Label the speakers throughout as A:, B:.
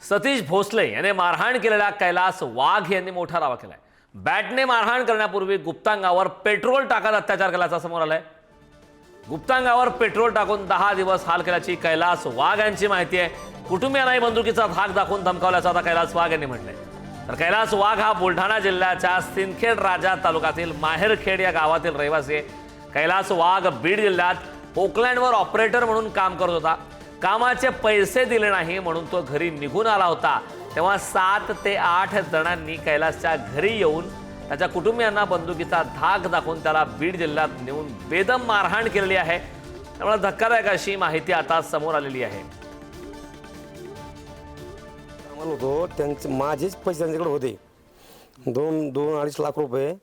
A: सतीश भोसले याने मारहाण केलेल्या कैलास वाघ यांनी मोठा दावा केलाय। बॅटने मारहाण करण्यापूर्वी गुप्तांगावर पेट्रोल टाकत अत्याचार केल्याचा समोर आलाय। गुप्तांगावर पेट्रोल टाकून 10 दिवस हाल केल्याची कैलास वाघ यांची माहिती आहे। कुटुंबियांनाही बंदुकीचा धाक दाखवून धमकावल्याचं आता कैलास वाघ यांनी म्हटलंय। तर कैलास वाघ हा बुलढाणा जिल्ह्याच्या सिंदखेड राजा तालुक्यातील माहेरखेड या गावातील रहिवासी आहे। कैलास वाघ बीड जिल्ह्यात पोकलँडवर ऑपरेटर म्हणून काम करत होता। कामाचे पैसे दिले नाही म्हणून तो घरी निघून आला होता। तेव्हा 7 ते 8 जणांनी कैलासच्या घरी येऊन त्याच्या कुटुंबियांना बंदुकीचा धाक दाखवून त्याला बीड जिल्ह्यात नेऊन बेदम मारहाण केलेली आहे। त्यामुळे धक्कादायक अशी माहिती आता समोर आलेली आहे।
B: आम्हाला होतो त्यांचे माझेच पैसे त्यांच्याकडे होते 2-2.5 लाख रुपये।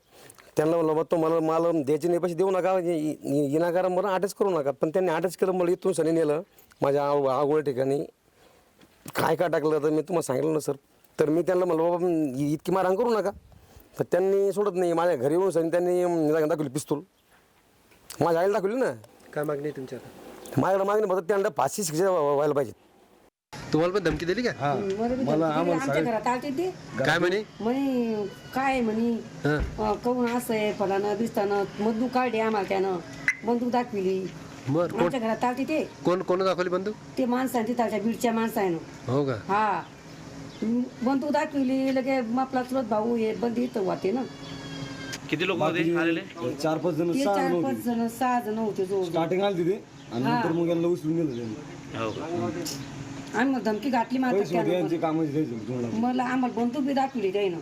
B: त्यांना म्हणलं बा तुम्हाला मला द्यायचे नाही, पैसे देऊ नका, विनाकारण मला अटॅच करू नका। पण त्यांनी अटॅच केलं, मला इथून सनी नेलं माझ्या आगोळ्या ठिकाणी। काय टाकलं तर मी तुम्हाला सांगितलं ना सर। तर मी त्यांना म्हणलं बाबा इतकी मारहाण करू नका, तर त्यांनी सोडत नाही। माझ्या घरी येऊन सनी त्यांनी दाखवली पिस्तूल, माझ्या आईला दाखवली ना।
C: काय मागणी आहे तुमच्या आता?
B: माझ्याकडे मागणी फक्त त्यांना 500 शिक्षा व्हायला पाहिजे।
C: तुम्हाला पण धमकी दिली का?
D: मला आमच्या घरात आलते ते
C: काय म्हणे?
D: म्हणे काय म्हणे कहून असं आहे फलानं दिसताना बंदूक काढली, आम्हाला त्यानं बंदूक दाखविली।
C: बर
D: आमच्या घरात आलते ते
C: कोण दाखवली बंदूक?
D: ते माणसाने तिथालच्या बीडच्या माणसानं।
C: हो का?
D: हा बंदूक दाखविली लगे आपला चुलत भाऊ हे बंदी इथं होते ना।
E: किती लोक होते आलेले?
F: 4-5 जण,
D: ते 4-5 जण 6 जण होते जो
F: स्टार्टिंग आली तिथे आणि नंतर मग यांना उचलून नेलं त्यांनी।
E: हो का?
D: आम्ही मग धमकी घातली
F: पैसे होते
D: मात्र
F: यांचे कामाचे द्यायचे तुम्हाला।
D: मला आम्हाला बंदूक बी दाखविली त्यानं।